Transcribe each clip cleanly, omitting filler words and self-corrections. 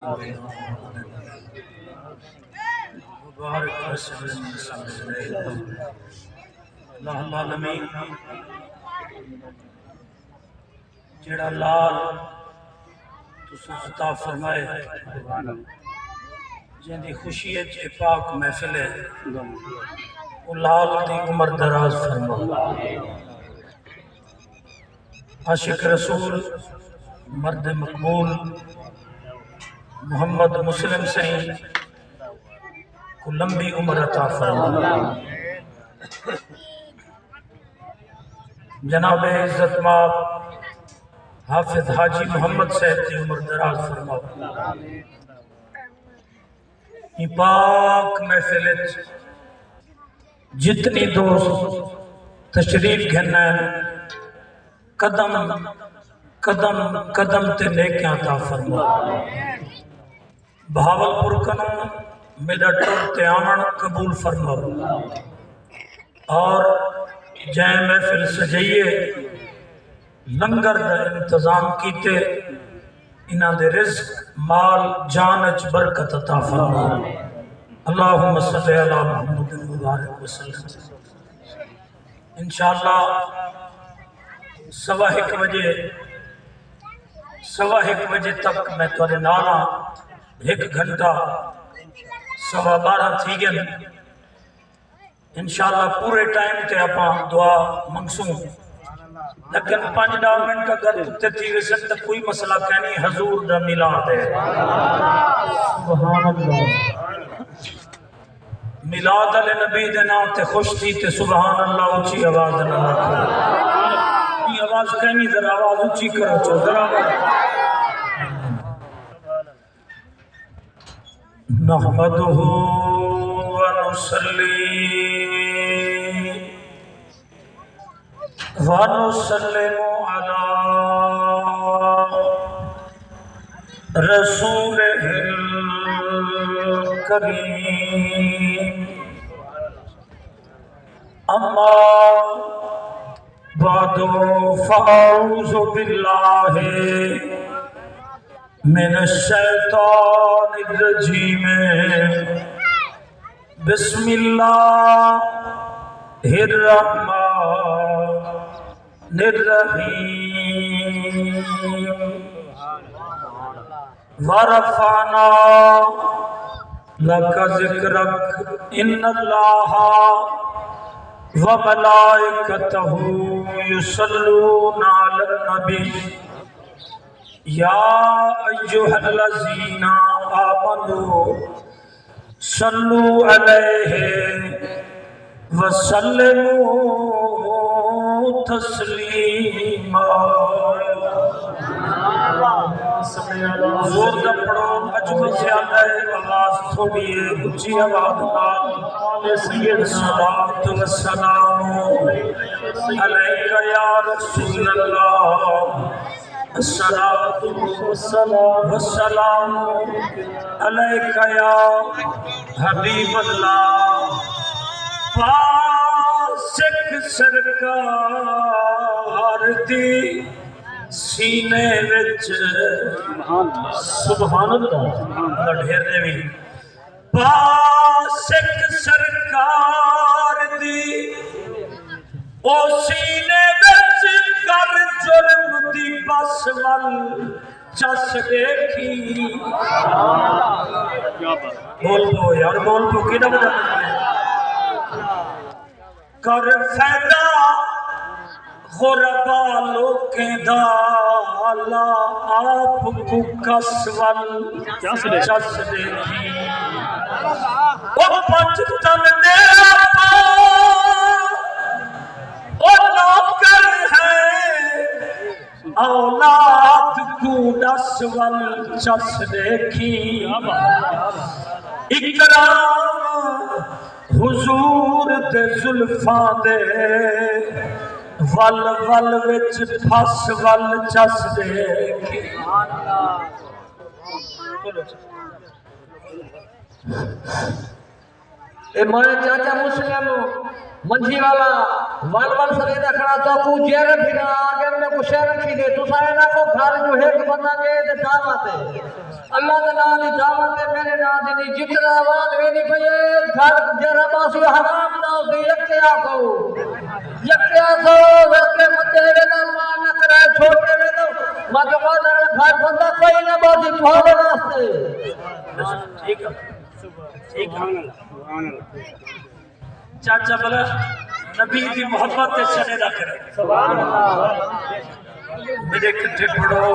مبارک وسلم اللہ العالمین جڑا لال تساں عطا فرمائے جندی خوشی ہے پاک محفل ہے وہ لال دی عمر دراز فرمائے عاشق رسول مرد مقبول محمد مسلم سعید کو لمبی عمر عطا فرمائے جناب عزت مآب حافظ حاجی محمد صاحب کی عمر دراز فرمائے یہ پاک محفل جتنی دوست تشریف گھننا ہے قدم قدم قدم تے نیکیاں عطا فرمائے بہاولپور کنوں میرا ٹور تے آمن قبول فرمائے اور جائے محفل سجائیے لنگر دا انتظام کیتے انہاں دے رزق مال جانچ برکت عطا فرمائے اللہم صلی علی محمد مبارک وسلم انشاءاللہ سوا ایک بجے تک میں تھوڑے نالا ایک گھنٹہ 12:15 تھی گئے انشاءاللہ پورے ٹائم تے اپا دعا منگسوں لیکن 5-10 منٹ اگر تے تھی ویسے تک کوئی مسئلہ کہنی حضور دا میلاد ہے سبحان اللہ میلاد علی نبی دینا تے خوش تھی تے سبحان اللہ اچھی آواز اللہ کرو آواز کہنی ذرا آواز اچھی کرو چو ذرا نحمدہ ونسلم علی رسولہ الکریم اما بعد فاعوذ باللہ من الشیطان الرجیم بسم اللہ الرحمن الرحیم ورفعنا لک ذکرک ان اللہ وملائکتہ یصلون علی النبی یا ایہا الذین آمنوا صلو علیہ وسلموا تسلیما زور دا پڑھو اجمل سے آتا ہے آواز تھوڑی ہے اچھی آواز الصلاۃ والسلام علیک یا رسول اللہ الصلاۃ والسلام علیک یا حبیب اللہ پاسک سرکار دی سینے وچ سبحان اللہ ڈھیر دے بھی پاسک سرکار دی او سینے وچ کر جرم دی بس ول چس دیکھی بول بو یار بول بو کیڑا بجا کر فیدا غربا لوکیں دا اللہ آپ کو کس ول چس دیکھی او پنچ تن دے پا او نوکر ہے اولاد کو دس ول چس دیکھی اکرام حضور دے زلفاں دے ول ول وچ پھس ول چس دیکھی اے ماں چاچا مسلم منجھی والا ول ول سرے رکھنا تو کو جیر پھرا اگر میں کو شہر رکھی دے تو سائے نہ کو گھر جو ہے کہ بندہ کے دے دعوت ہے اللہ کے نام دی دعوت ہے میرے نام دی جتنا آواز ویدی پئی گھر جرا باسی حرام نہ ہو یکیا کو ویسے متے وے نہ مان نہ کرے چھوٹے وے نہ مت کو گھر بندہ کوئی نہ باسی تھوڑے واسطے ٹھیک ہے ٹھیک ہے چاچا بلا نبی دی محبت تے چنے دا کرے سبحان اللہ میرے کٹھے پڑھو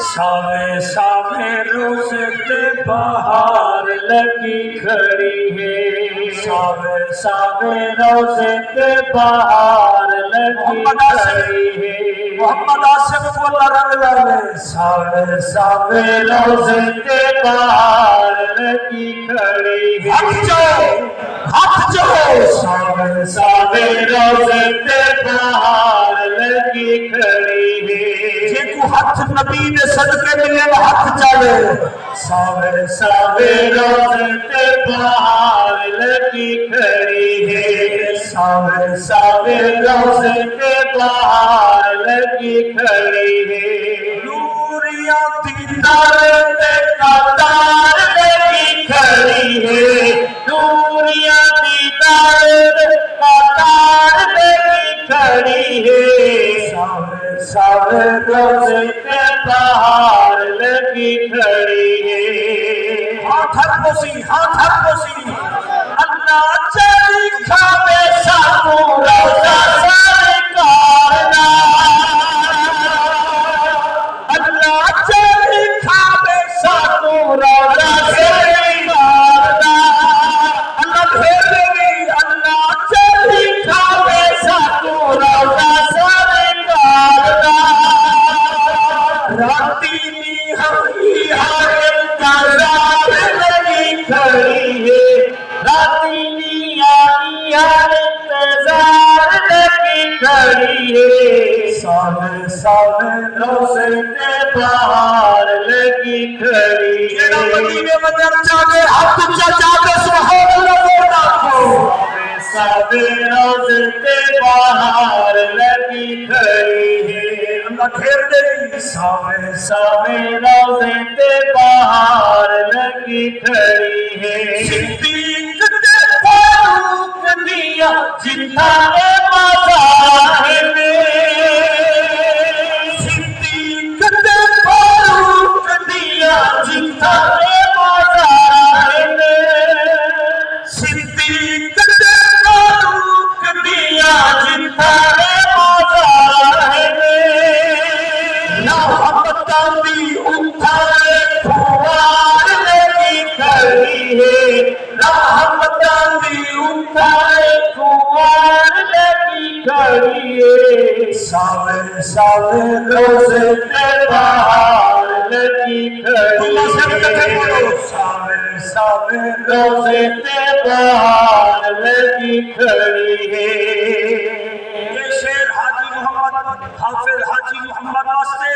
ساوے ساوے روز تے بہار لگی کھڑی ہے ساوے ساوے روز تے بہار لگی کھڑی ہے محمد آصف کو اللہ رنگ لگے ساوے ساوے روز تے بہار لگی کھڑی ہے ہاتھ جو ساوے ساوے روز تے بہار لگی کھڑی ہے جے کو ہاتھ نبی نے صدقے ملے ہاتھ چلے ساوے ساوے روز تے بہار لگی کھڑی ہے ساوے ساوے روز تے بہار لگی کھڑی ہے نوریاں دیدار تے قطار لگی کھڑی ہے نوریاں دیدار قطار لگی کھڑی ہے ساوے ساوے روز تے بہار لگی کھڑی ہے ہاتھ ہر پوسی اللہ چلی کھاوے سانو روزہ سرکار دا اللہ چلی کھاوے سانو روزہ سرکار دا اللہ بھیجے اللہ چلی کھاوے سانو روزہ سرکار دا راتی نی ہمی ہر کار لگی کھڑی ہے راتی نی آئی ہر انتظار لگی کھڑی ہے ساوے ساوے روزے تے بہار لگی کھڑی ہے جیڑا مدینے مدر چاہے ہاتھ چاہے سبحان اللہ بولنا کو ساوے روزے تے بہار لگی کھڑی ہے اللہ گھیر دے ساوے ساوے روزے تے بہار لگی کھڑی ہے صدیق تے فاروق دیا جنہاں نے مزاح میں صدیق تے فاروق دیا جنہاں نے مزاح میں صدیق تے فاروق دیا جنہاں نے مزاح میں محبتاں دی اٹھائے کھوار لگی کھڑی ہے محبتاں دی اٹھائے کھوار لگی کھڑی ہے ساوے ساوے روزے تے بہار لگی کھڑی ہے ساوے ساوے روزے تے بہار لگی کھڑی ہے یہ شعر حاجی محمد حافظ حاجی محمد واسطے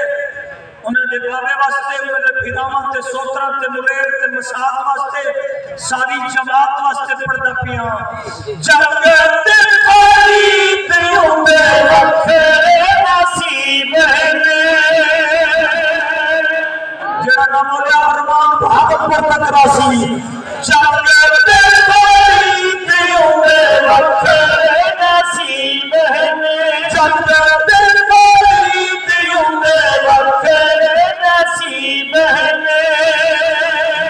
انہیں دے بابے واسطے انہیں دے بھیدامان تے سوتران تے ملیر تے مساعد واسطے ساری جماعت واسطے پڑھتا پیاں جگت خالی دیوں میں رکھے نصیب ہے جڑا نمولہ ارمان بھاگت پر تک راسی جگت خالی دیوں میں رکھے نصیب ہے جگت خالی دیوں میں رکھے نصیب ہے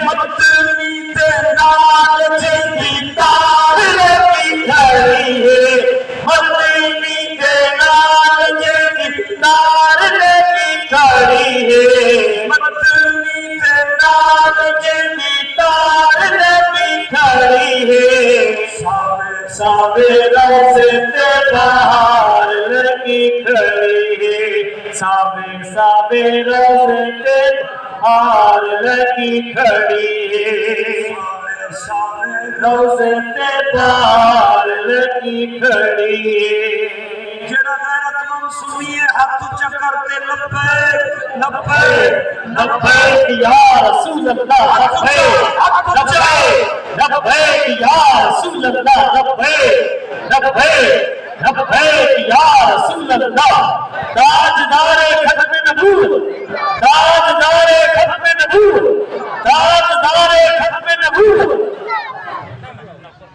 مدنی تے نال جنگی تار لگی کھڑی ہے مدنی تے نال جنگی تار لگی کھڑی ہے مدنی تے نال جنگی تار لگی کھڑی ہے ساوے ساوے روزے تے بہار لگی کھڑی ہے ساوے ساوے روزے تے بہار لگی کھڑی ہے ساوے روزے تے بہار لگی کھڑی ہے جڑا غیرت مند سنیے ہاتھ چکر تے لبیک لبیک لبیک یا رسول اللہ لبیک لبیک لبیک یا رسول اللہ لبیک لبیک لبیک یا رسول اللہ تاجدار ختم نبوت تاجدار ختم نبوت تاجدار ختم نبوت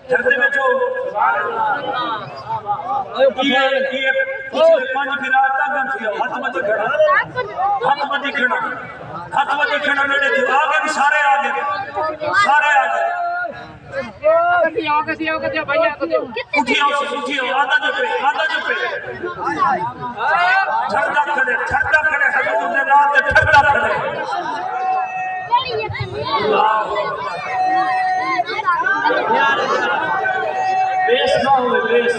جردے میں جو یہ پچھلے 5 گراتا گن تھی ہاتھ مدی کھڑا ہاتھ مدی کھڑا ہاتھ مدی کھڑا میرے جو آگے بھی سارے آگے اٹھیو آدھا جو پہ چھڑتا کھڑے حضور نے نام دے چھڑتا کھڑے بیس نہ ہوئے بیس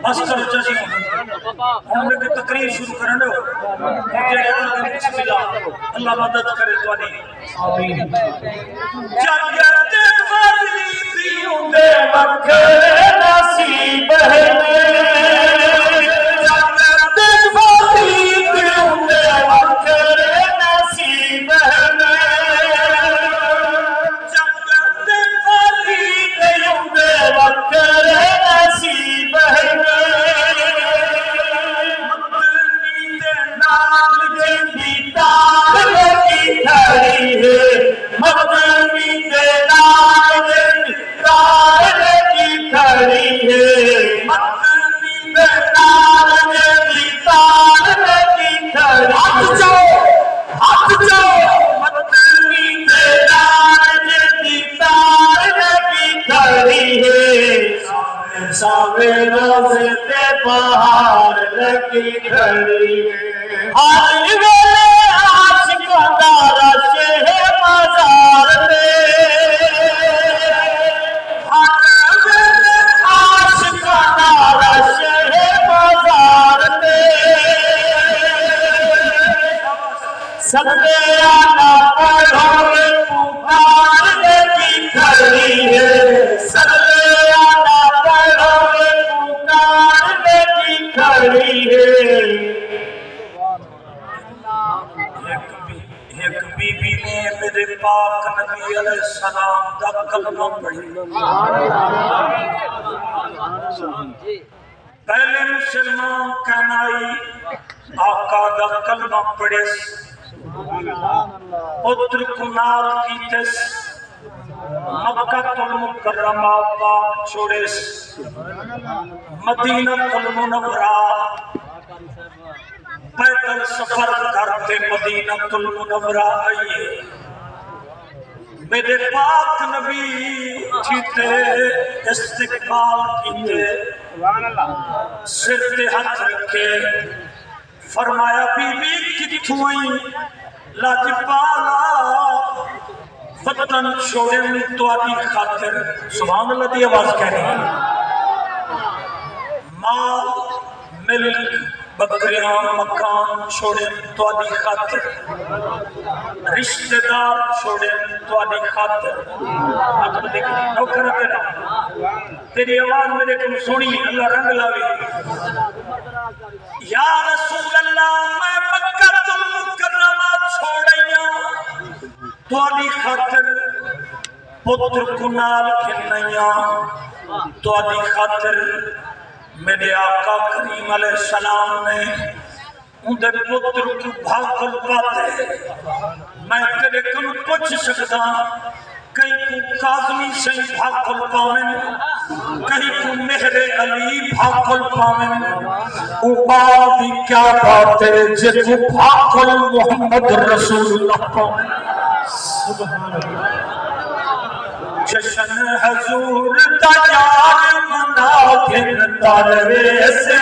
بس کرو چاچی ہم نے تقریر شروع کرنے ہو بسم اللہ اللہ مدد کرے تو نہیں جگت والی دیوں دے مکھے نصیب ہے جگت والی دیوں دے مکھے نصیب ہے جگت والی دیوں دے مکھے نصیب ہے مدنی دے نال تار کی کھڑی ہے مدنی دے نال تار کی کھڑی ہاتھ جاؤ مدنی دے نال تار کی کھڑی ہے سامنے روزے تے پہاڑ لگی کھڑی ہے ہر ویلے عاشقاں دا رش ہے بازار میں ہر ویلے عاشقاں دا رش ہے بازار میں سدے آنا پڑھو پکار لگی کھڑی ہے سدے آنا پڑھو پکار لگی کھڑی ہے ایک بی بی نے میرے پاک نبی علیہ السلام دا کلمہ پڑھی پہلے مسلمان کہنائی آقا دا کلمہ پڑھے پتر کنال کیتس مکہ المکرمہ پاک چھوڑے مدینہ المنورہ پیدل سفر کرتے مدینہ المنورہ آئیے میرے پاک نبی تھیتے استقبال کیتے سر پہ ہاتھ رکھے فرمایا بی بی کتھوں آئی لاجپالا وطن چھوڑے میں تو آدھی خاطر سبحان اللہ دی آواز کہہ رہی مال ملک بکریاں مکان چھوڑے تو آدھی خاطر رشتہ دار چھوڑے تو آدھی خاطر آپ دیکھ نوکر تیرا تیری آواز میرے کم سنی اللہ رنگ لاوی یا رسول اللہ میں مکہ المکرمہ چھوڑیاں تو آدھی خاطر پتر کنال کھنیاں تو آدھی خاطر میرے آقا کریم علیہ السلام نے اندر پتر کو بھاکل پاتے میں تیرے کم پوچھ سکتا کہیں کو کاظمی سے بھاکل پاویں کہیں کو مہر علی بھاکل پاویں اوپادی کیا بات ہے جس کو بھاکل محمد رسول اللہ پاویں سبحان اللہ جشن حضور تیار مناکن تاروے سے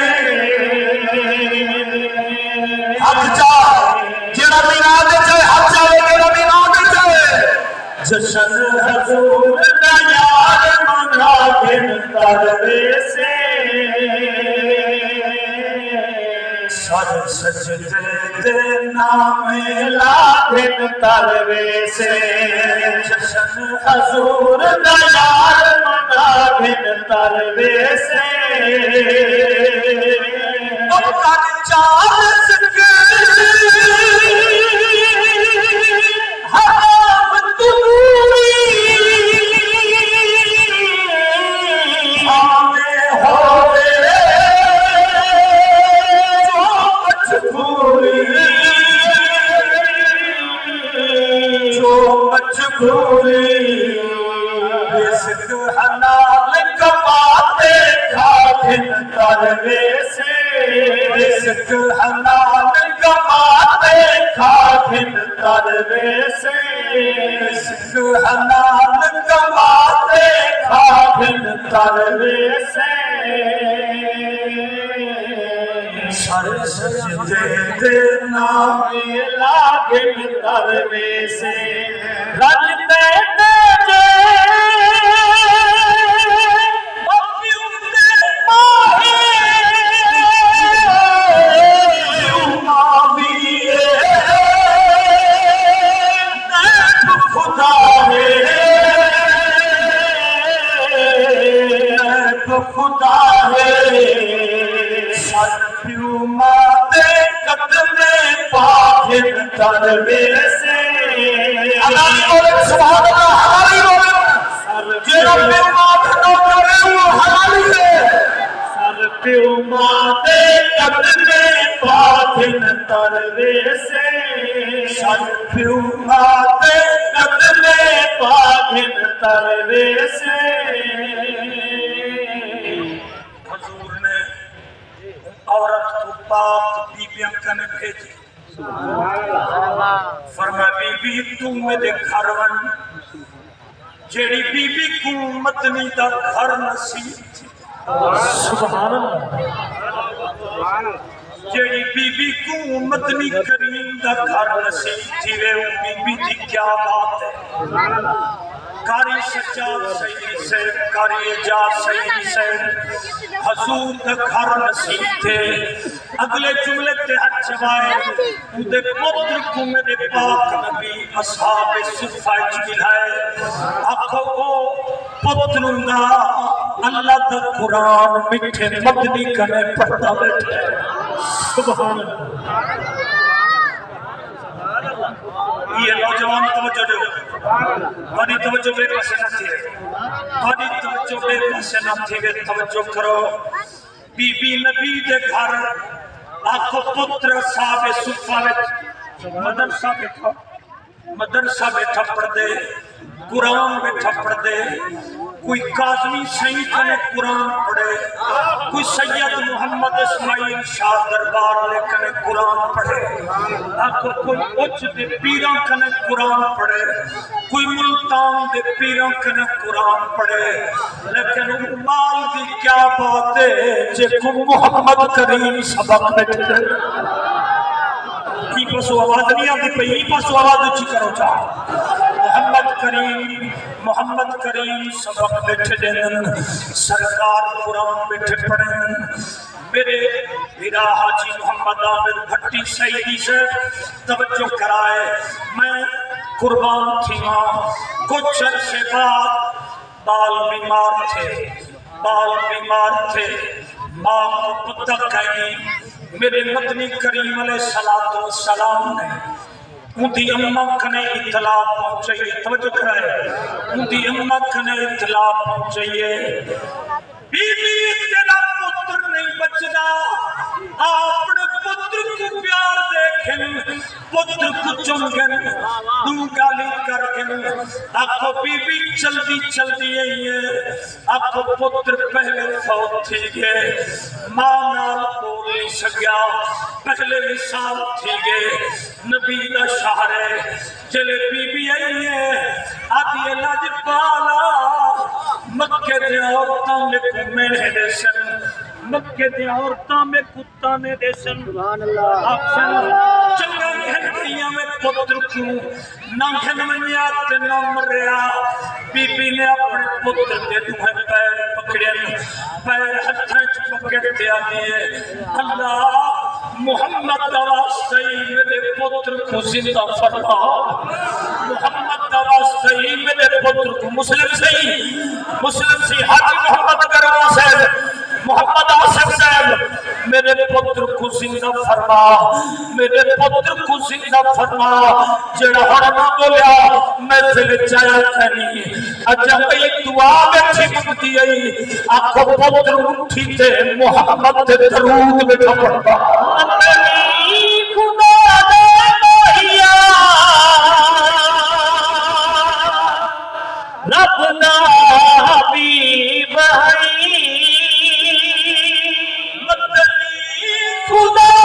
ہاتھ جا جڑا میناد چاہے ہاتھ جاوے جڑا میناد چاہے جشن حضور تیار مناکن تاروے سے سر سجدے دے نام لاکن تاروے سے جشن حضور تیار مناکن تاروے سے اپن چار سکے حرام دوری رزق حلال کماتے کھاکن تروے سے رزق حلال کماتے کھاکن تروے سے سر سجدے دے نام لاگن تروے سے رجتے تیجے خدا ہے سر پیو ماتے قدمے پاکن تروے سے اللہ بولے سبحان اللہ ہماری بولے جیرا پیو ماتے نو کرے وہ حلالی ہے سر پیو ماتے قدمے پاکن تروے سے سر پیو ماتے قدمے پاکن تروے سے عورت کو پاک بیبیاں کنے بھیجی فرما بی بی تو میرے گھر ون جیڑی بی بی کو مدنی دا گھر نصیب تھی سبحان اللہ جیڑی بی بی کو مدنی کریم دا گھر نصیب تھی وہ بی بی دی کیا بات ہے کاری سجاد سیدی سے کاری اجاد سیدی سے حضور دا گھر نصیب تھے اگلے جملے تے ہاتھ چبائے اودے پتر کو میرے پاک نبی اصحاب صفہ ملائے آنکھوں کو پتروں دا اللہ دا قرآن مٹھے مدنی کنے پڑھتا بیٹھے سبحان اللہ یہ نوجوان توجہ دو بڑی توجہ بے پاسے نہ تھی بڑی توجہ بے پاسے نہ تھی توجہ کرو بی بی نبی دے گھر آنکھو پتر صاحب صفہ مدرسہ بیٹھا پڑھ دے قرآن بیٹھا پڑھ دے کوئی قاضی شہید کنے قرآن پڑھے کوئی سید محمد اسماعیل شاہ دربار لے کنے قرآن پڑھے آنکھو کوئی اچھ دے پیران کنے قرآن پڑھے کوئی ملتان دے پیران کنے قرآن پڑھے لیکن مال دی کیا بات ہے جے کو محمد کریم سبق بیٹھے دے ہی پسو آواز نہیں آتی پہ ہی پسو آواز اچھی کرو چاہو محمد کریم سبق بیٹھے دینن سرکار قرآن بیٹھے پڑھیں میرے میرا حاجی محمد عامر بھٹی سعیدی سے توجہ کرائے میں قربان تھی ماں کچھ عرصے بعد بال بیمار تھے ماں کو پتہ کہیں میرے مدنی کریم علیہ السلام نے اندھی امہ کنے اطلاع پہنچائیے توجہ کرائے اندھی امہ کنے اطلاع پہنچائیے بی بی تیرا پتر نہیں بچنا اپنے پتر کو پیار دیکھیں پتر کو چنگن تو گالی کرکن آکھو بی بی چلدی آئی ہے آکھو پتر پہلے فوت تھی گئے ماں نال بول نہیں سکیا پہلے مثال تھی گئے نبی دا شہر ہے چلے بی بی آئی ہے آدھی لاج پالا مکہ دے عورتاں میں کمینے دیسن مکہ دے عورتاں میں کتانے دیسن آپسن چنگا گھنٹیاں میں پتر کیوں نہ گھنونیات نہ مریا بی بی نے اپنے پتر دے دوہے پیر پکڑین پیر ہتھیں پکڑ دیا دیئے اللہ محمد دواستی میرے پتر کو زندہ فرما محمد دواستی میرے پتر کو مسلم سی حاجی محمد کرم صاحب محمد آصف صاحب میرے پتر کو زندہ فرما میرے پتر کو زندہ فرما جڑا ہرنا بولیا میں تلے چایا کھنی اجا کئی دعا بیٹھی مکتی آئی آنکھو پتر اٹھی تے محمد تے درود بیٹھا پڑھتا اپنی خدا دے بھائیا رب دا حبیب ہے خدا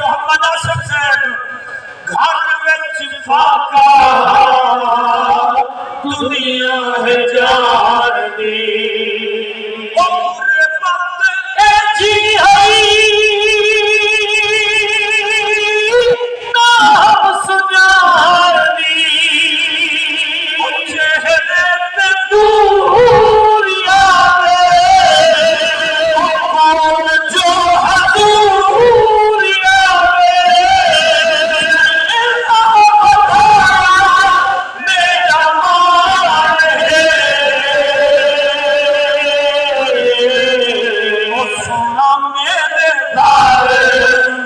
محمد آصف صاحب گھر وچ فاقہ دنیا ہے جان دی غربت اے جی نام سجانی چہرے پہ نور آوے کون جو حضور آوے میرا مان ہے وہ سنا میرے دار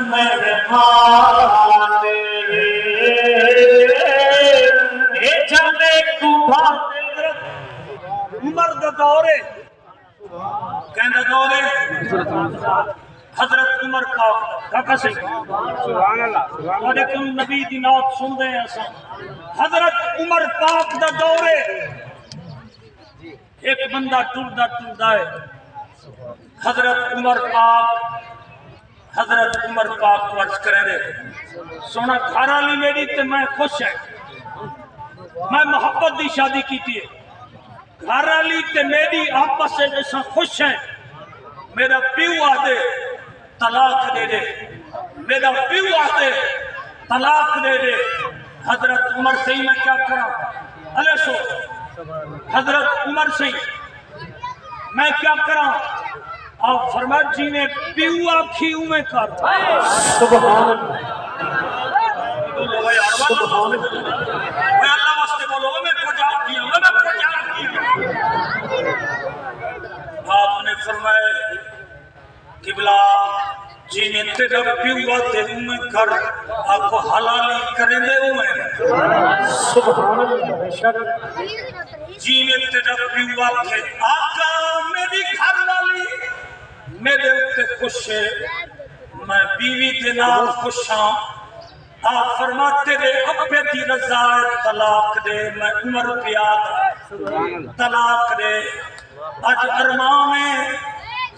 میرے مان اے جانے کو مرد دورے کہنا دورے حضرت عمر پاک کاکا سے لیکن نبی دی نات سن دے ایسا حضرت عمر پاک دا دورے ایک بندہ ٹردہ ہے حضرت عمر پاک ورز کریں دے سونا گھر والی میری تے میں خوش ہے میں محبت دی شادی کیتی ہے گھر والی تے میری آپس سے جیسا خوش ہیں میرا پیو آدھے طلاق دے دے میرا پیو آدھے طلاق دے دے حضرت عمر سے میں کیا کرا علیہ سو حضرت عمر سے میں کیا کرا آپ فرمائے جی نے پیو آکھی میں کر سبحان اللہ واسطے بولو میں پجا کیا آپ نے فرمائے قبلہ جی نے تیرا پیو آتے میں کر آپ کو حلالی کریں دے سبحان اللہ جی نے تیرا پیو آتے آقا میری گھر والی میرے اتے خوش ہے میں بیوی دے نال خوش ہاں آپ فرماتے دے ابے دی رضا طلاق دے میں عمر پیاد طلاق دے آج ارمان میں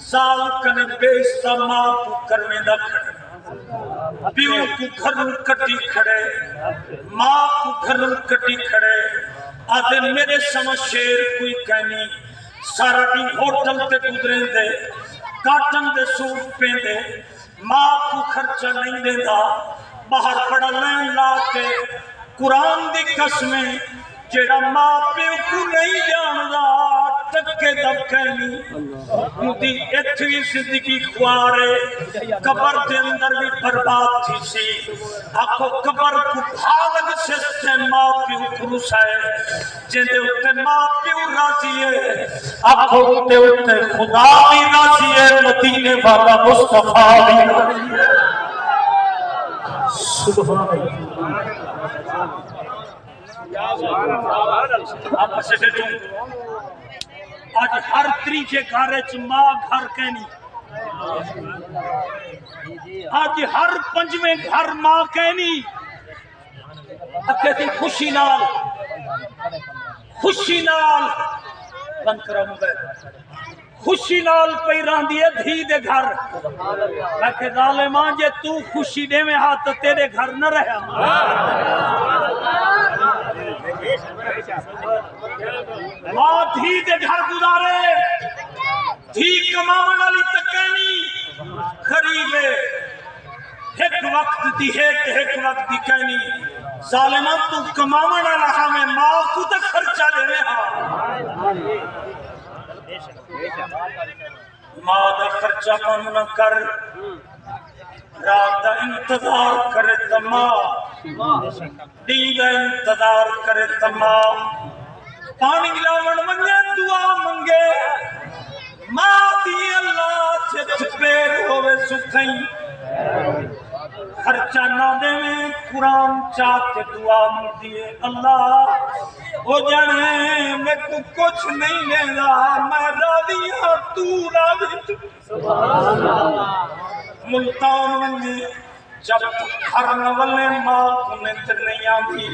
سال کن بیستا ماں کو کرنے دا کھڑے پیو کو گھروں کٹی کھڑے ماں کو گھروں کٹی کھڑے آدھے میرے سمجھ شیر کوئی کہنی سارا دن ہوٹل تے گزریں دے کاٹن دے سوٹ پہ دے ماں کو خرچہ نہیں دے دا باہر پڑا لین لا کے قرآن دی قسمیں جیڑا ماں پیو کو نہیں جاندہ ٹکے دب کہنی دی اتوی زندگی خوارے قبر دے اندر بھی برباد تھی سی آکو قبر کو بھالگ سے ماں پیو کروس ہے جندے اتے ماں پیو راضی ہے آکو اتے خدا بھی راضی ہے مدینے والا مصطفیٰ بھی راضی ہے سبحان اللہ آپ سے بیٹھوں آج ہر تریجے گھارے ماں گھر کہنی آج ہر پنجویں گھر ماں کہنی اکھے خوشی نال بند کرو موبائل خوشی نال پئی راندی ہے دھی دے گھر میں کہ ظالماں جے تو خوشی دے میں ہاتھ تیرے گھر نہ رہا ماں دھی دے گھر گزارے دھی کماون والی تکینی غریبے ایک وقت دی ایک وقت دی کہنی ظالماں تو کماون والا ہمیں ماں کو تک خرچہ دے رہا ماں دا خرچہ کم نہ کر رات دا انتظار کرے تما دین دا انتظار کرے تما پانی لاون منگے دعا منگے ماں دی اللہ چت پیر ہوئے سکھیں خرچہ نہ دے میں قرآن چاہتے دعا ملتی ہے اللہ وہ جانے میں کو کچھ نہیں لینا میں راضی ہوں تو راضی ملتان منگے جب گھر نہ ولے ماں کو نیندر نہیں آندی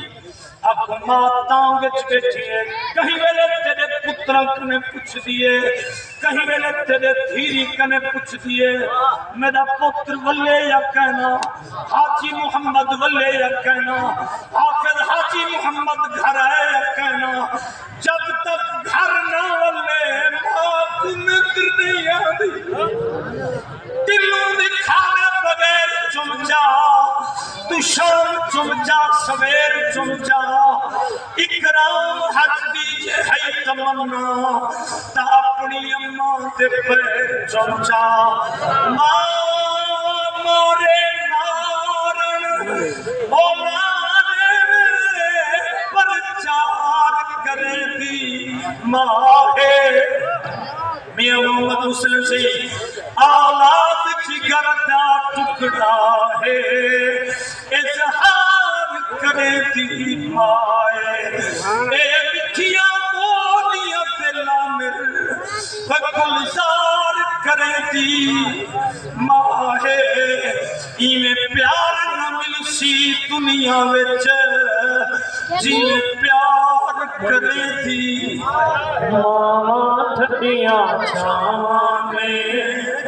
اب ماں تاں وچ بیٹھی ہے کہیں ویلے تیرے پتراں کنے پوچھ دیے کہیں ویلے تیرے دھیری کنے پوچھ دیے میرا پتر ولے یا کہنا حاجی محمد ولے یا کہنا حافظ حاجی محمد گھر ہے یا کہنا جب تک گھر نہ ولے ماں کو نیندر نہیں آندی دلوں دکھاوے بغیر چم جا تو شام چم جا سویر چم جا اکرام حج دیجے ہے تمنا تا اپنی اماں دے پیر چم جا ماں مورے مارن او مارے پرچار کرے دی ماں ہے میاں محمد مسلم سے آلات جگر دا ٹکڑا ہے اظہار کرے دی مائے اے مٹھیاں بولیاں دلا مر گلزار کرے دی مائے ایویں پیار نہ ملسی دنیا وچ جی پیار کرے دی ماں ٹھڈیاں چھاواں میں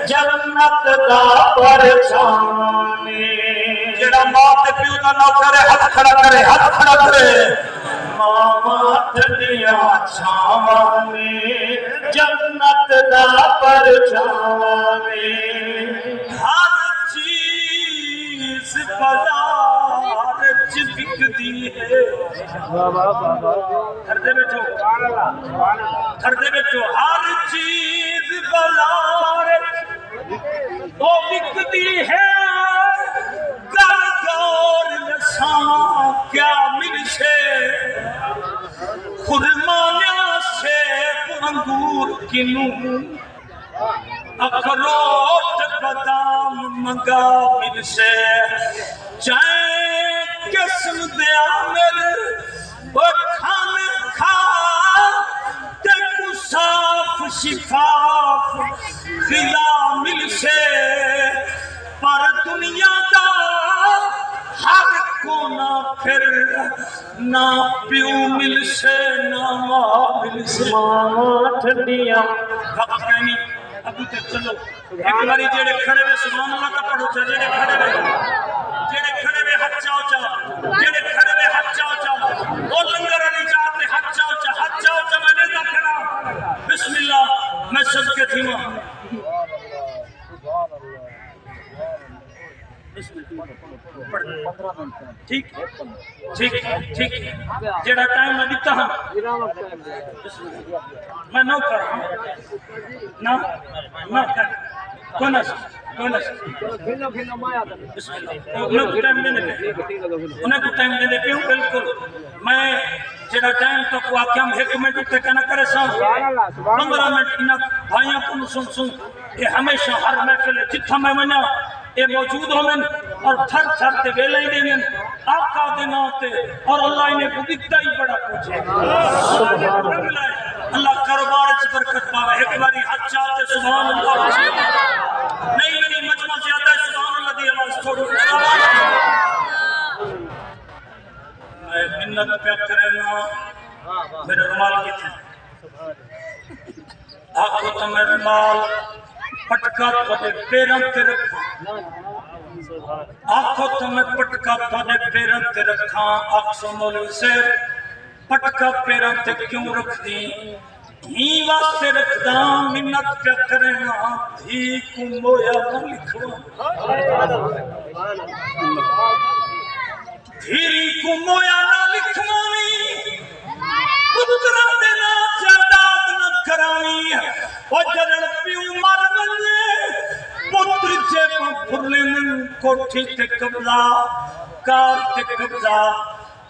جنت دا پرچھاواں میں جڑا ماں تے پیو دا نوکر ہے ہاتھ کھڑا کرے ہاتھ کھڑا کرے ماں ٹھڈیاں چھاواں میں جنت دا پرچھاواں میں ہر چیز بازار چ بکدی ہے گھر دے بیٹھو گھر دے بیٹھو ہر چیز بازار او بکدی ہے کر دور نشاں کیا ملشے خرمانیاں سے انگور کنوں اخروٹ بادام منگا ملشے چاہے قسم دیا میرے وہ کھانے کھا تے کو صاف شفاف خلا ملشے پر دنیا دا ہر کونا پھر نہ پیو ملشے نہ ماں ملشے ماں ٹھڈیاں وقت کہنی ابو تے چلو ایک باری جڑے کھڑے ہوئے سبحان اللہ کا پڑھو چا جڑے کھڑے ہوئے ہاتھ چاؤ چا جڑے کھڑے ہوئے ہاتھ چاؤ چا وہ لنگر علی جاتے ہاتھ چاؤ چا میں نے نہ کھڑا بسم اللہ میں سب کے تھی ماں ٹھیک ٹھیک ٹھیک جڑا ٹائم میں دیتا ہوں میں نو کر نہ کونس بسم اللہ انہیں کو ٹائم دینے کیوں بالکل میں جڑا ٹائم تو کو آکیام ایک منٹ تے کنا کرے سا 15 منٹ انہیں بھائیاں کو سن یہ ہمیشہ ہر محفل جتھا میں منیا یہ موجود ہومن اور تھر تھر تے ویلے ہی دیں آقا دینا ہوتے اور اللہ انہیں کو دیتا ہی بڑا پوچھے اللہ کاروبار سے برکت پاوے ایک باری حد چاہتے سبحان اللہ نہیں مجمع زیادہ ہے سبحان اللہ دی آواز تھوڑو میں منت پہ کرنا میرے رمال کی تھی آقا تو میں رمال پٹکا تھوڑے پیروں تے رکھا آنکھوں تو میں پٹکا تھوڑے پیروں تے رکھا آنکھوں مولوی سے پٹکا پیروں تے کیوں رکھ دی ہی واسطے رکھدا منت پہ کرنا دھی کو مویا نہ لکھوا دھی کو مویا نہ لکھواویں پترا دینا جائیداد نہ کراویں او جڑن پیو مر ونجے پتر جے پھرلن کوٹھی تے قبضہ کار تے قبضہ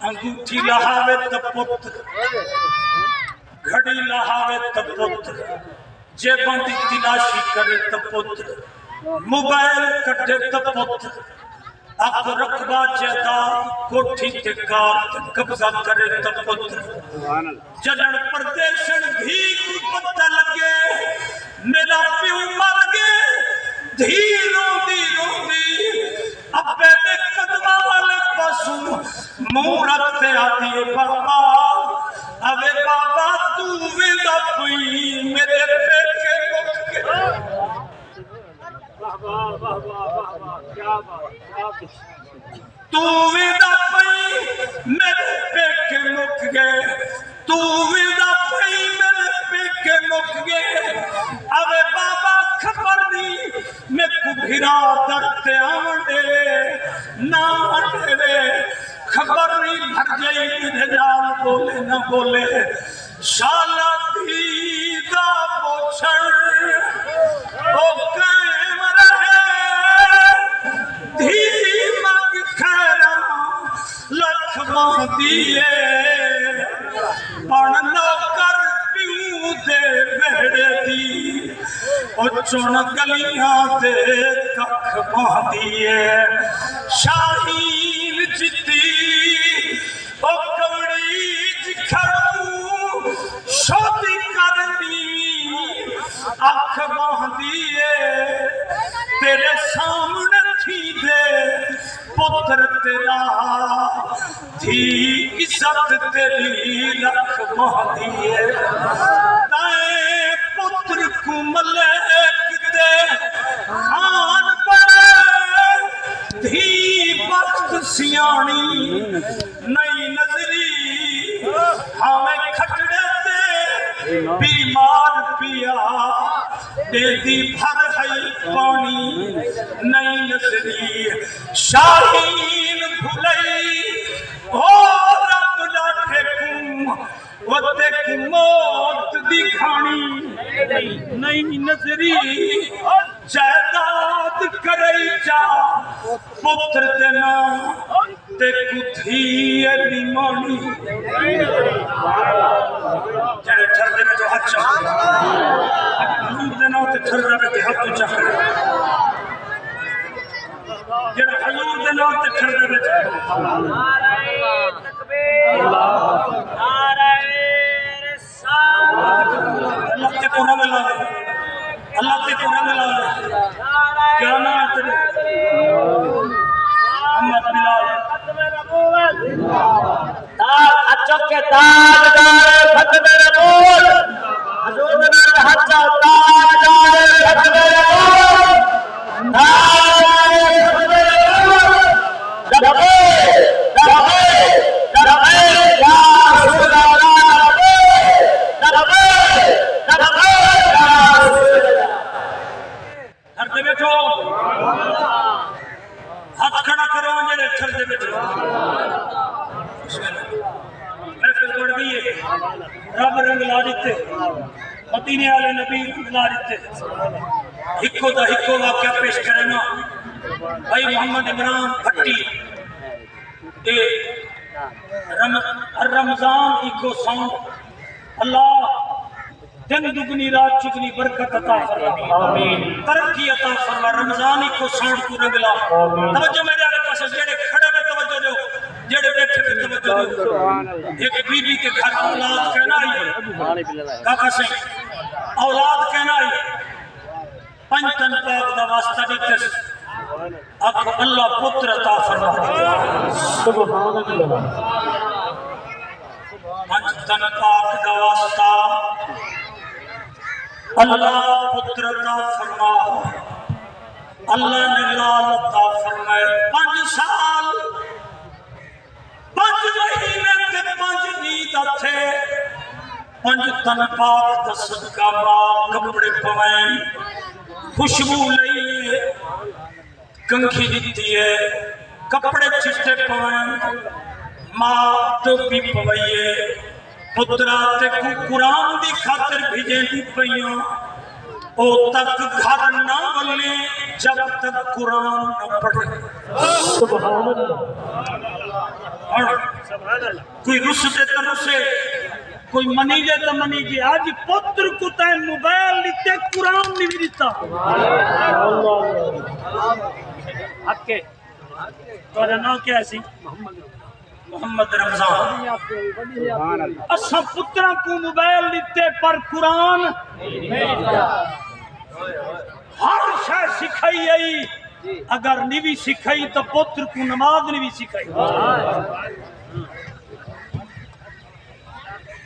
انگوٹھی لہاوے تے پتر گھڑی لہاوے تے پتر جیباں دی تلاشی کرے تے پتر موبائل کٹے تے پتر اب رقبہ جائیداد کوٹھی تے کار تے قبضہ کرے تے پتر جڑن پردیشن بھی کو پتہ لگے میرا پیو مر گئے دھی رو دی ابے تے آتی ہے بابا اوے بابا تو ویدا پئی میرے پیکے مک گئے تو ویدا پئی میرے پیکے مک گئے تو ویدا پئی میرے پیکے مک گئے اوے بابا خبر نہیں میں کو بھرا درتے آوڑے نہ آڑے خبر نہیں بھر جائی میرے جال بولے نہ بولے شالا دیدہ پوچھر او قائم رہے دھی مگ خیرہ لکھ ماں دیئے پڑھنا کر پیوں دے بہڑے دی او چون گلیاں دے ککھ ماں دیئے شاہین جتی او کمڑی جکھڑوں شودی کرنی اکھ ماں دیئے تیرے سامنے تھی دے پتر تیرا تھی عزت تیری رکھ ماں دیئے تائیں پتر کو ملیک دے خان بڑے تھی وقت سیانی نئی نظری ہمیں کھٹڑے تے بیمار پیا دے دی بھر ہے پانی نئی نظری شاہین بھلئی او رب لاٹھے کم وتے کو موت دکھانی نئی نظری جائداد کرئی جا پتر دینا تے کتھی علی مانی جڑے ٹھر دینا جو حد چاہ حضور دینا تے ٹھر دینا تے حد چاہ جڑے حضور دینا تے ٹھر دینا چاہ نعرہ تکبیر نعرہ رسالت اللہ تے قرآن اللہ ہے اللہ تے قرآن اللہ ہے کیا نام ہے تیرے محمد بلال اچھو کے تاجدار ختم رسول حضور نال حج تاجدار ختم رسول تاجدار ختم رسول دبے دبے دبے یا رسول اللہ دبے دبے یا رسول اللہ ہر دے بیٹھو ہاتھ کھڑا کرو میرے ٹھر دے بیٹھو محفل بڑھ گئی ہے رب رنگ لا دیتے مدینے والے نبی رنگ لا دیتے ہکو دا ہکو واقعہ پیش کرے نا بھائی محمد عمران بھٹی رمضان ایکو ساؤں اللہ دن دگنی رات چگنی برکت عطا فرما ترقی عطا فرما رمضان کو ساؤں کو رنگ لا توجہ میرے آلے پاس جڑے کھڑے میں توجہ دو جڑے بیٹھے میں توجہ دو ایک بی بی کے گھر اولاد کہنا آئی کاکا سے اولاد کہنا آئی پنجتن پاک دا واسطہ دیتے اب اللہ پتر عطا فرما سبحان اللہ پنجتن پاک دا واسطہ اللہ پتر عطا فرما اللہ نے لال عطا فرمائے 5 سال 5 مہینے تے 5 نیت تھے 5 تن پاک دا صدقہ ماں کپڑے پوائیں خوشبو لئی کنکھی دیتی ہے کپڑے چٹے پوائیں ماں ٹوپی پوائیے پترا تے کو قرآن دی خاطر بھیجیں دی پئیاں او تک گھر نہ بلے جب تک قرآن نہ پڑھے سبحان اللہ کوئی رس دے تو رسے کوئی منی دے تو منی جی آج پتر کو تائیں موبائل لیتے قرآن نہیں دیتا آپ کے تو نام کیا ہے سی محمد رمضان اسا پترہ کو موبائل لیتے پر قرآن ہر شے سکھائی آئی اگر نہیں بھی سکھائی تو پتر کو نماز نہیں بھی سکھائی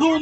2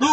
2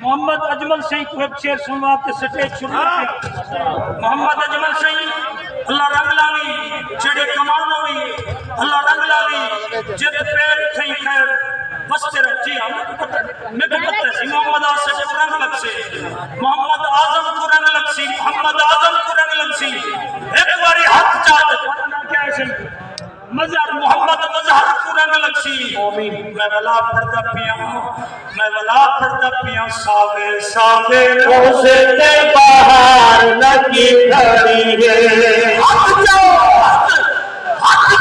محمد اجمل سنگھ کو ایک شعر سنوا کے سٹیج شروع محمد اجمل سنگھ اللہ رنگ لاوی جڑے کمان ہوئی اللہ رنگ لاوی جت پیر تھئی خیر بستے رہتی میں بھی پتہ سی محمد آصف کو رنگ لگ سے محمد آزم کو رنگ لگ سی محمد آزم کو رنگ لگ سی ایک باری ہاتھ چاہتے کیا ہے مظہر محمد مظہر کو رنگ لگ سی میں ولا پردہ پیا ساوے ساوے روزے تے باہر لگی کھڑی ہے ہاتھ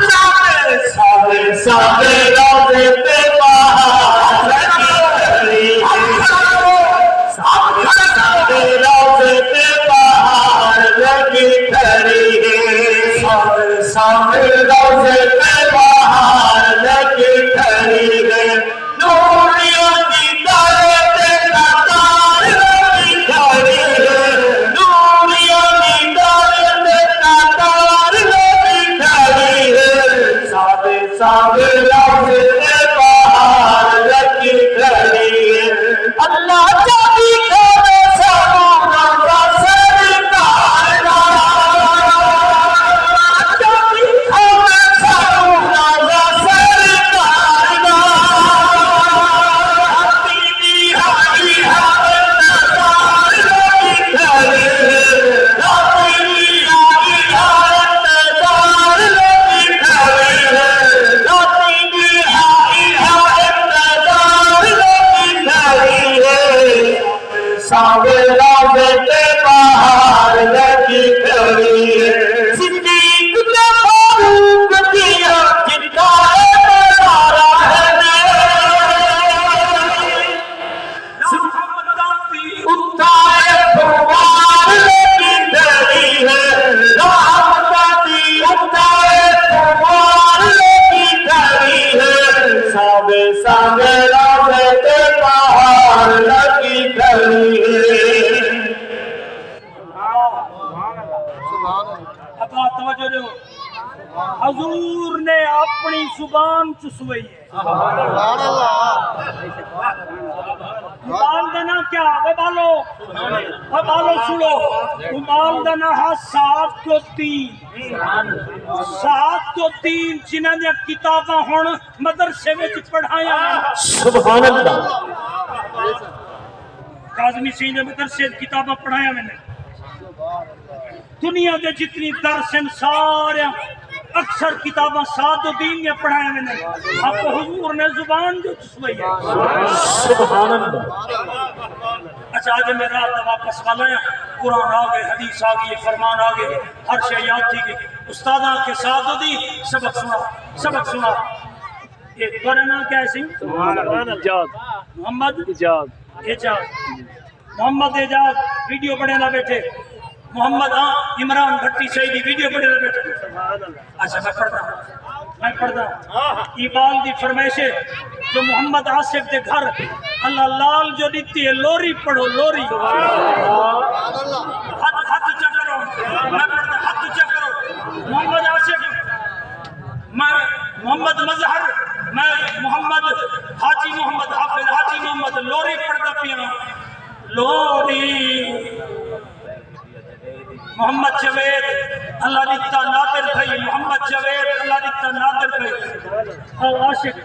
چاہے ساوے ساوے روزے تے باہر لگی کھڑی ہے ساوے ساوے روزے تے باہر لگی کھڑی ہے ساوے ساوے روزے تے باہر لگی کھڑی ہے نوریوں کی تارے تے قطار لگی کھڑی ہے نوریوں کی تارے تے قطار لگی کھڑی ہے ساوے ساوے روزے تے باہر لگی کھڑی ہے اللہ جابی کرے سانو روزہ سرکار جابی کرے سانو روزہ سرکار حبیبی حاجی انتظار لگی کھڑی ہے حبیبی حاجی انتظار لگی کھڑی ہے حبیبی حاجی انتظار لگی کھڑی ہے ساوے روزے تے باہر لگی کھڑی ہے صدیق تے فاروق دیا جنکا نظارہ ہے محمد دانتی اتارے پروار لگی کھڑی ہے رحمتی اتارے پروار لگی کھڑی ہے ساوے ساوے روزے تے باہر لگی کھڑی ہے اپنا توجہ دو حضور نے اپنی زبان چسوئی ہے مال دنا کیا وہ بالو سنو مال دنا ہے 7 جنہاں نے کتاباں ہون مدرسے میں پڑھایا سبحان اللہ کاظمی سی نے مدرسے کتاباں پڑھایا میں نے دنیا دے جتنی درس ہیں سارے اکثر کتاباں سعد الدین نے پڑھایا میں نے اب حضور نے زبان جو چسوئی ہے سبحان اللہ اچھا آج میں رات دا واپس والا ہے قرآن آگئے حدیث آگئی فرمان آگئے ہر شے یاد تھی گئی استادہ کے ساتھ دی سبق سنا یہ دورنا کیا ہے سنگھ محمد اجاد ویڈیو پڑھے نہ بیٹھے محمد عمران بھٹی سعیدی ویڈیو پڑھے نہ بیٹھے اچھا میں پڑھتا ہوں اقبال دی فرمائش ہے جو محمد آصف دے گھر اللہ لال جو دیتی ہے لوری پڑھو لوری ہاتھ اچھا کرو میں پڑھتا ہاتھ اچھا کرو محمد آصف میں محمد مظہر میں محمد حاجی محمد حافظ حاجی محمد لوری پڑھتا پیا لوری محمد جوید اللہ دیتا نادر بھائی محمد جوید اللہ دیتا نادر بھائی عاشق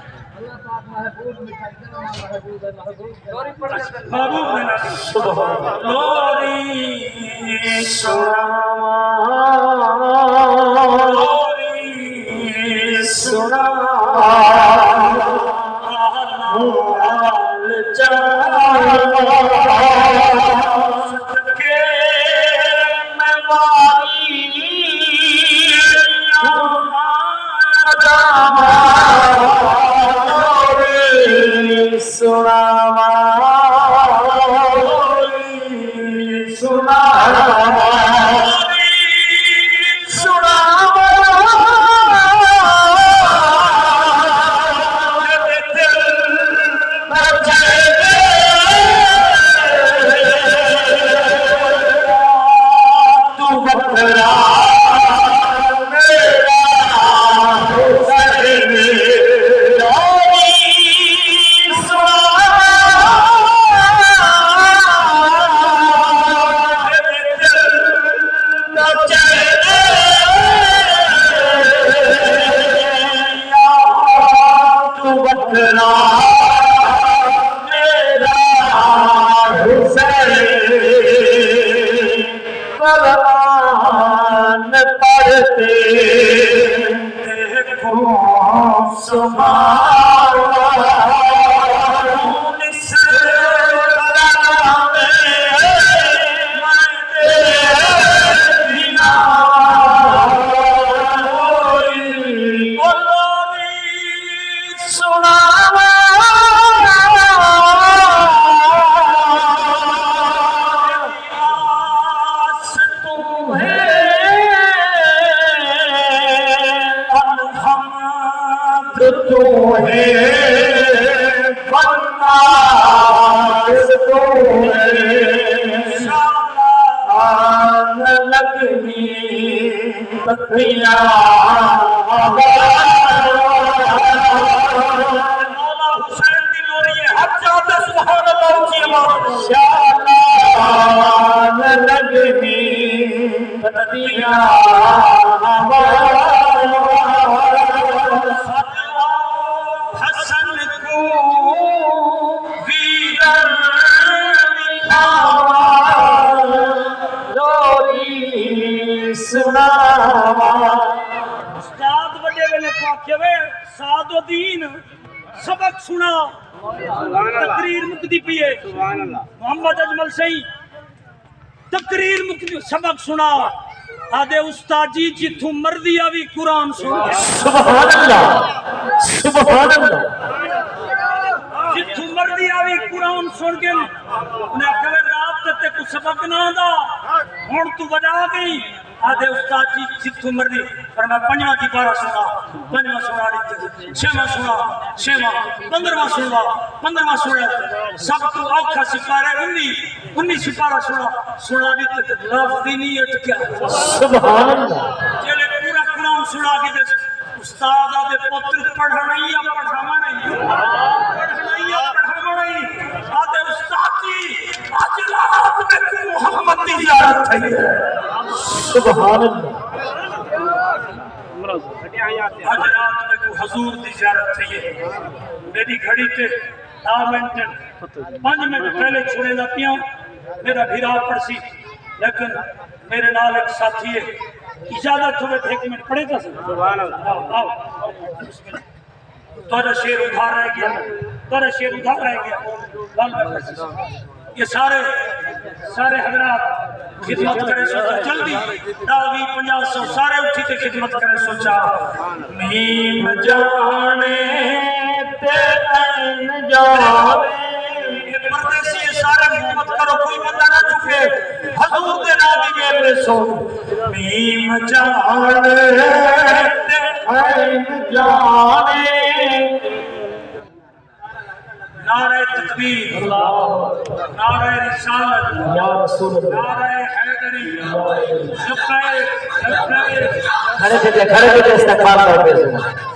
محبوب میں لوری سنا استاد بڑے ویلے کو آکھے وے سعد الدین سبق سنا تقریر مکدی پیے محمد اجمل سہی تقریر مکدی سبق سنا آدھے استاد جی جتھوں مردی آوی قرآن سنا سبحان اللہ سبحان اللہ جتھوں مردی آوی قرآن سن کے انہیں کہے رات تے کو سبق نہ دا ہن تو بڑا گئی آدھے استاد جی جتھوں مردی پر میں پنجواں دی بارہ سنا پنجواں سنا دیتے چھواں سنا چھواں پندرواں سنا سب تو اوکھا سپارہ انی سپارہ سنا دیتے لفظ نہیں اٹکیا سبحان اللہ جلے پورا قرآن سنا کے دے استاد آدھے پتر پڑھنا ہی یا پڑھاما نہیں آدھے استاد جی آج رات میں محمد کی زیارت ہے سبحان اللہ آج رات میں کو حضور دی زیارت ہے میری گھڑی تے 5 منٹ پہلے چھوڑے نہ پیا میرا بھیرا پڑسی لیکن میرے نال ایک ساتھی ہے اجازت ہوئے 1 منٹ پڑھے تھا سبحان اللہ آؤ تھوڑا شیر ادھار رہ گیا یہ سارے حضرات خدمت کرے سوچا جلدی 50 سارے اٹھی تے خدمت کرے سوچا میم جانے تے این جانے یہ پردیسی یہ سارے خدمت کرو کوئی بندہ نہ چکے حضور دے نابی میرے سو میم جانے تے این جانے نعرہ تکبیر نعرہ رسالت یا رسول اللہ نعرہ حیدری کھڑے تھے استقبال کرتے ہیں